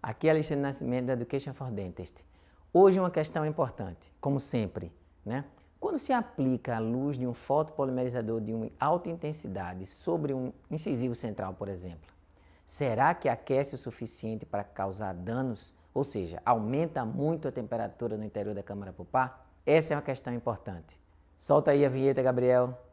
Aqui é Alexandre Nascimento da Education for Dentist. Hoje uma questão importante, como sempre, né? Quando se aplica a luz de um fotopolimerizador de uma alta intensidade sobre um incisivo central, por exemplo, será que aquece o suficiente para causar danos? Ou seja, aumenta muito a temperatura no interior da câmara pulpar? Essa é uma questão importante. Solta aí a vinheta, Gabriel.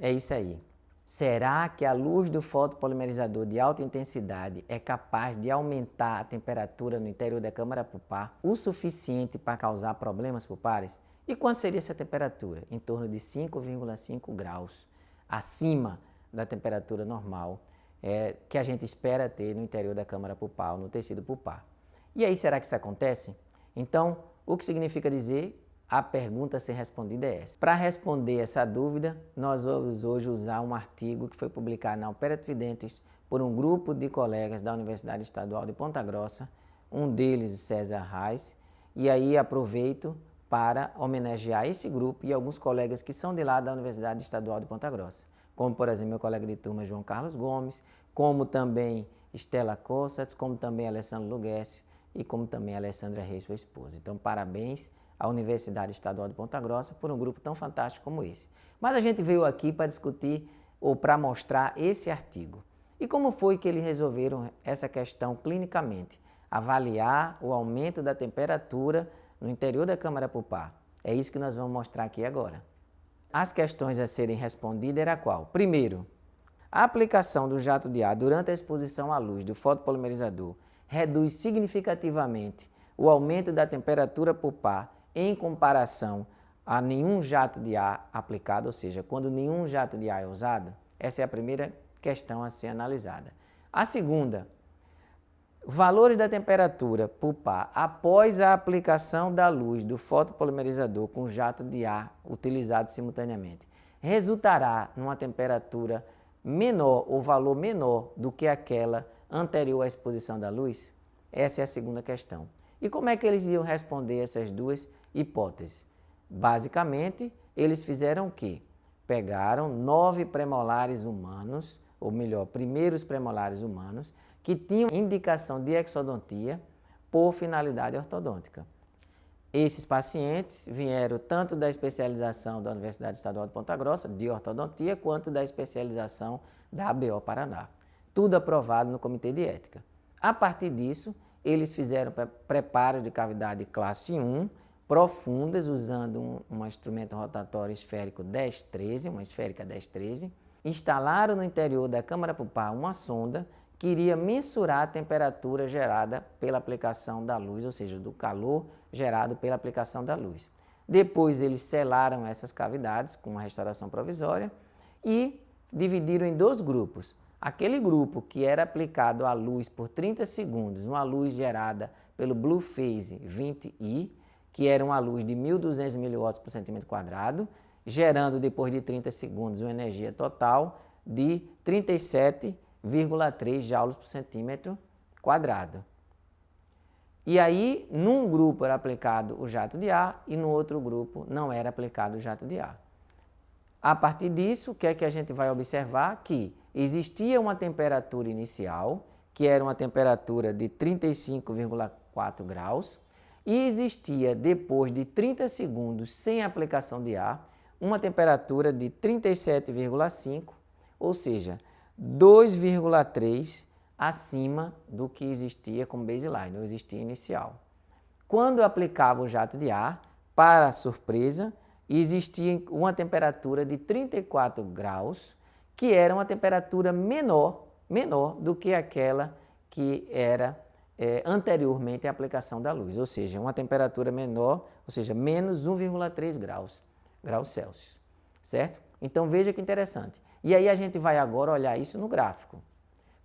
É isso aí. Será que a luz do fotopolimerizador de alta intensidade é capaz de aumentar a temperatura no interior da câmara pulpar o suficiente para causar problemas pulpares? E quanto seria essa temperatura? Em torno de 5,5 graus, acima da temperatura normal que a gente espera ter no interior da câmara pulpar, no tecido pulpar. E aí, será que isso acontece? Então, o que significa dizer? A pergunta a ser respondida é essa. Para responder essa dúvida, nós vamos hoje usar um artigo que foi publicado na Operative Dentist por um grupo de colegas da Universidade Estadual de Ponta Grossa, um deles, César Reis, e aí aproveito para homenagear esse grupo e alguns colegas que são de lá da Universidade Estadual de Ponta Grossa, como, por exemplo, meu colega de turma João Carlos Gomes, como também Estela Cossatz, como também Alessandro Luguécio e como também Alessandra Reis, sua esposa. Então, parabéns à Universidade Estadual de Ponta Grossa por um grupo tão fantástico como esse. Mas a gente veio aqui para discutir ou para mostrar esse artigo. E como foi que eles resolveram essa questão clinicamente? Avaliar o aumento da temperatura no interior da câmara pulpar. É isso que nós vamos mostrar aqui agora. As questões a serem respondidas era qual? Primeiro, a aplicação do jato de ar durante a exposição à luz do fotopolimerizador reduz significativamente o aumento da temperatura pulpar em comparação a nenhum jato de ar aplicado, ou seja, quando nenhum jato de ar é usado? Essa é a primeira questão a ser analisada. A segunda, valores da temperatura pulpar após a aplicação da luz do fotopolimerizador com jato de ar utilizado simultaneamente resultará numa temperatura menor ou valor menor do que aquela anterior à exposição da luz? Essa é a segunda questão. E como é que eles iam responder essas duas hipóteses? Basicamente, eles fizeram o quê? Pegaram 9 premolares humanos, ou melhor, primeiros premolares humanos, que tinham indicação de exodontia por finalidade ortodôntica. Esses pacientes vieram tanto da especialização da Universidade Estadual de Ponta Grossa, de ortodontia, quanto da especialização da ABO Paraná. Tudo aprovado no Comitê de Ética. A partir disso, eles fizeram preparo de cavidade classe 1, profundas, usando um instrumento rotatório esférico 1013, uma esférica 1013. Instalaram no interior da câmara pulpar uma sonda que iria mensurar a temperatura gerada pela aplicação da luz, ou seja, do calor gerado pela aplicação da luz. Depois eles selaram essas cavidades com uma restauração provisória e dividiram em 2 grupos. Aquele grupo que era aplicado à luz por 30 segundos, uma luz gerada pelo Blue Phase 20i, que era uma luz de 1.200 mW por centímetro quadrado, gerando depois de 30 segundos uma energia total de 37,3 joules por centímetro quadrado. E aí, num grupo era aplicado o jato de ar e no outro grupo não era aplicado o jato de ar. A partir disso, o que é que a gente vai observar? Que existia uma temperatura inicial, que era uma temperatura de 35,4 graus, e existia, depois de 30 segundos sem aplicação de ar, uma temperatura de 37,5, ou seja, 2,3 acima do que existia como baseline, ou existia inicial. Quando aplicava o jato de ar, para surpresa, existia uma temperatura de 34 graus, que era uma temperatura menor do que aquela que era anteriormente à aplicação da luz, ou seja, uma temperatura menor, ou seja, menos 1,3 graus Celsius, certo? Então veja que interessante. E aí a gente vai agora olhar isso no gráfico.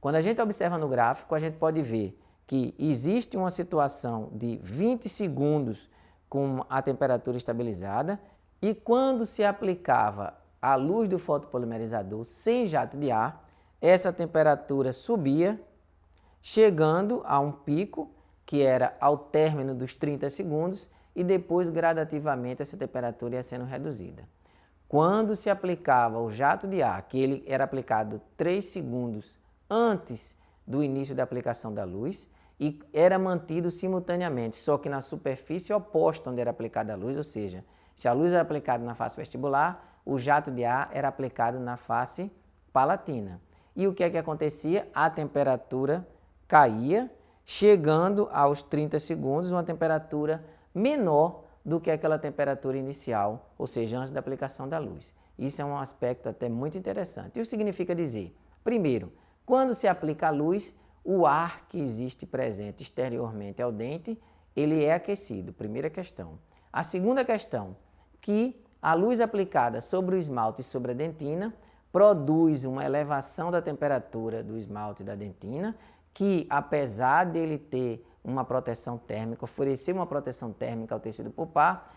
Quando a gente observa no gráfico, a gente pode ver que existe uma situação de 20 segundos com a temperatura estabilizada e quando se aplicava a luz do fotopolimerizador sem jato de ar, essa temperatura subia, chegando a um pico, que era ao término dos 30 segundos, e depois gradativamente essa temperatura ia sendo reduzida. Quando se aplicava o jato de ar, que ele era aplicado 3 segundos antes do início da aplicação da luz e era mantido simultaneamente, só que na superfície oposta onde era aplicada a luz, ou seja, se a luz era aplicada na face vestibular, o jato de ar era aplicado na face palatina. E o que é que acontecia? A temperatura caía, chegando aos 30 segundos, uma temperatura menor do que aquela temperatura inicial, ou seja, antes da aplicação da luz. Isso é um aspecto até muito interessante. Isso significa dizer, primeiro, quando se aplica a luz, o ar que existe presente exteriormente ao dente, ele é aquecido, primeira questão. A segunda questão, que a luz aplicada sobre o esmalte e sobre a dentina produz uma elevação da temperatura do esmalte e da dentina, que apesar dele ter uma proteção térmica, oferecer uma proteção térmica ao tecido pulpar,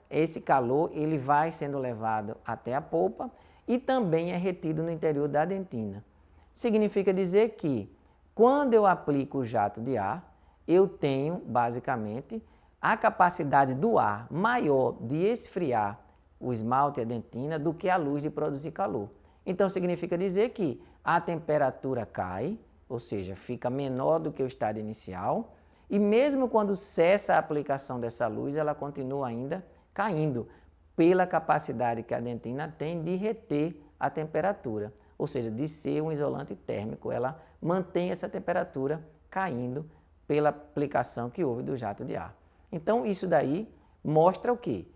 esse calor ele vai sendo levado até a polpa e também é retido no interior da dentina. Significa dizer que quando eu aplico o jato de ar, eu tenho basicamente a capacidade do ar maior de esfriar o esmalte e a dentina do que a luz de produzir calor. Então significa dizer que a temperatura cai, ou seja, fica menor do que o estado inicial, e mesmo quando cessa a aplicação dessa luz, ela continua ainda caindo, pela capacidade que a dentina tem de reter a temperatura, ou seja, de ser um isolante térmico. Ela mantém essa temperatura caindo pela aplicação que houve do jato de ar. Então, isso daí mostra o quê?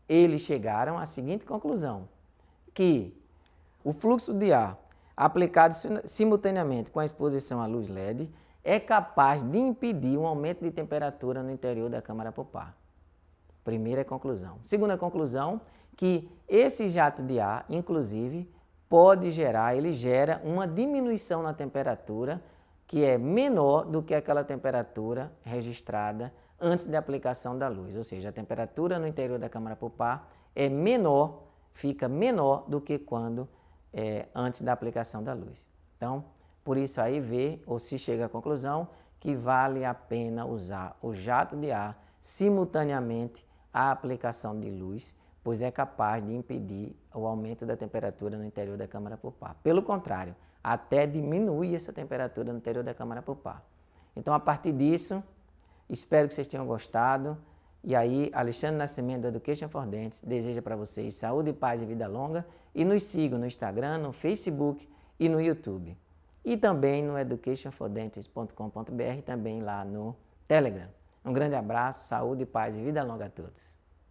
Eles chegaram à seguinte conclusão, que o fluxo de ar aplicado simultaneamente com a exposição à luz LED é capaz de impedir um aumento de temperatura no interior da câmara pulpar. Primeira conclusão. Segunda conclusão, que esse jato de ar, inclusive, ele gera uma diminuição na temperatura que é menor do que aquela temperatura registrada antes da aplicação da luz. Ou seja, a temperatura no interior da câmara pulpar é menor, fica menor do que quando antes da aplicação da luz. Então, por isso aí se chega à conclusão que vale a pena usar o jato de ar simultaneamente à aplicação de luz, pois é capaz de impedir o aumento da temperatura no interior da câmara pulpar. Pelo contrário, até diminui essa temperatura no interior da câmara pulpar. Então, a partir disso, espero que vocês tenham gostado. E aí, Alexandre Nascimento do Education for Dentists deseja para vocês saúde, paz e vida longa. E nos sigam no Instagram, no Facebook e no YouTube. E também no educationfordentists.com.br, também lá no Telegram. Um grande abraço, saúde, paz e vida longa a todos.